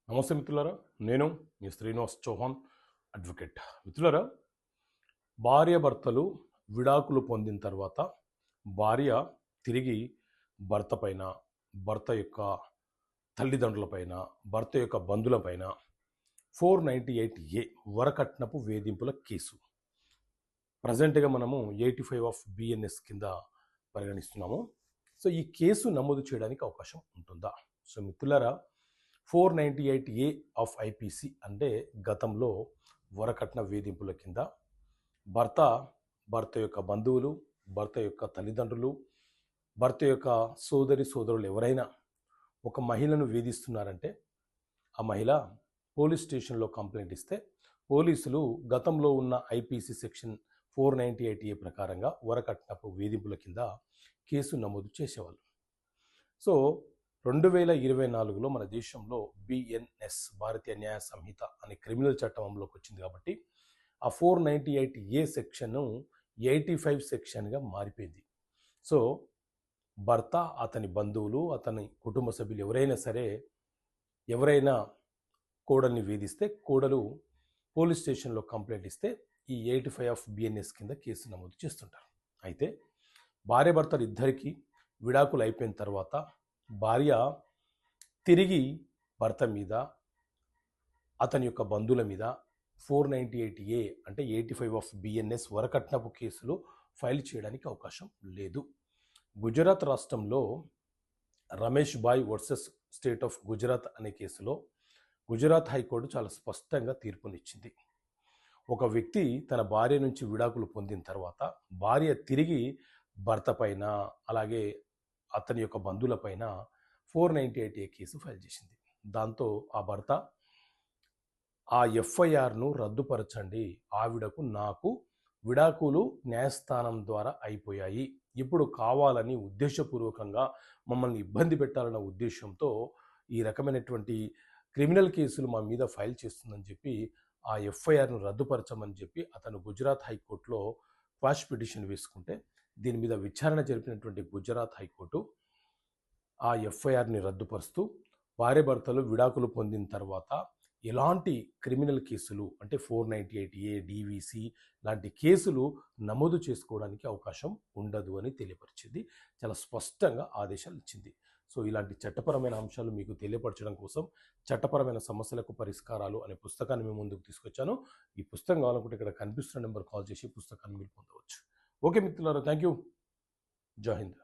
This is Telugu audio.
నమస్తే మిత్రులారా, నేను మీ శ్రీనివాస్ చౌహాన్ అడ్వకేట్. మిత్రులారా, భార్యాభర్తలు విడాకులు పొందిన తర్వాత భార్య తిరిగి భర్త పైన, భర్త యొక్క తల్లిదండ్రులపైన, భర్త యొక్క బంధువులపైన 498A వరకట్నపు వేధింపుల కేసు ప్రజెంట్గా మనము 85 ఆఫ్ బిఎన్ఎస్ కింద పరిగణిస్తున్నాము. సో ఈ కేసు నమోదు చేయడానికి అవకాశం ఉంటుందా? సో మిత్రులారా, 498A ఆఫ్ ఐపీసీ అంటే గతంలో వరకట్న వేధింపుల కింద భర్త, భర్త యొక్క బంధువులు, భర్త యొక్క తల్లిదండ్రులు, భర్త యొక్క సోదరులు ఎవరైనా ఒక మహిళను వేధిస్తున్నారంటే ఆ మహిళ పోలీస్ స్టేషన్లో కంప్లైంట్ ఇస్తే పోలీసులు గతంలో ఉన్న ఐపీసీ సెక్షన్ 498A ప్రకారంగా వరకట్నపు వేధింపుల కింద కేసు నమోదు చేసేవాళ్ళు. సో 2024లో మన దేశంలో బిఎన్ఎస్ భారతీయ న్యాయ సంహిత అనే క్రిమినల్ చట్టం అమలులోకి వచ్చింది కాబట్టి ఆ 498A సెక్షన్ 85 సెక్షన్గా మారిపోయింది. సో భర్త, అతని బంధువులు, అతని కుటుంబ సభ్యులు ఎవరైనా సరే, ఎవరైనా కోడల్ని వేధిస్తే కోడలు పోలీస్ స్టేషన్లో కంప్లైంట్ ఇస్తే ఈ 85 ఆఫ్ బిఎన్ఎస్ కింద కేసు నమోదు చేస్తుంటారు. అయితే భార్యాభర్తలు ఇద్దరికీ విడాకులు అయిపోయిన తర్వాత భార్య తిరిగి భర్త మీద, అతని యొక్క బంధువుల మీద 498A అంటే 85 ఆఫ్ బిఎన్ఎస్ వరకట్నపు కేసులు ఫైల్ చేయడానికి అవకాశం లేదు. గుజరాత్ రాష్ట్రంలో Ramesh Bhai versus state of Gujarat అనే కేసులో గుజరాత్ హైకోర్టు చాలా స్పష్టంగా తీర్పునిచ్చింది. ఒక వ్యక్తి తన భార్య నుంచి విడాకులు పొందిన తర్వాత భార్య తిరిగి భర్త పైన, అలాగే అతని యొక్క బంధువుల పైన 498A కేసు ఫైల్ చేసింది. దాంతో ఆ భర్త ఆ ఎఫ్ఐఆర్ను రద్దుపరచండి, ఆవిడకు నాకు విడాకులు న్యాయస్థానం ద్వారా అయిపోయాయి, ఇప్పుడు కావాలని ఉద్దేశపూర్వకంగా మమ్మల్ని ఇబ్బంది పెట్టాలన్న ఉద్దేశంతో ఈ రకమైనటువంటి క్రిమినల్ కేసులు మా మీద ఫైల్ చేస్తుందని చెప్పి ఆ ఎఫ్ఐఆర్ను రద్దుపరచమని చెప్పి అతను గుజరాత్ హైకోర్టులో క్వాష్ పిటిషన్ వేసుకుంటే దీని మీద విచారణ జరిపినటువంటి గుజరాత్ హైకోర్టు ఆ ఎఫ్ఐఆర్ని రద్దుపరుస్తూ భార్యాభర్తలు విడాకులు పొందిన తర్వాత ఎలాంటి క్రిమినల్ కేసులు అంటే 498A, డివిసి లాంటి కేసులు నమోదు చేసుకోవడానికి అవకాశం ఉండదు అని తెలియపరిచింది. చాలా స్పష్టంగా ఆదేశాలు ఇచ్చింది. సో ఇలాంటి చట్టపరమైన అంశాలు మీకు తెలియపరచడం కోసం చట్టపరమైన సమస్యలకు పరిష్కారాలు అనే పుస్తకాన్ని మేము ముందుకు తీసుకొచ్చాను. ఈ పుస్తకం కావాలనుకుంటే ఇక్కడ కనిపిస్తున్న నెంబర్ కాల్ చేసి పుస్తకాన్ని మీరు పొందవచ్చు. ఓకే మిత్రులారా, థ్యాంక్ యూ. జై హింద్.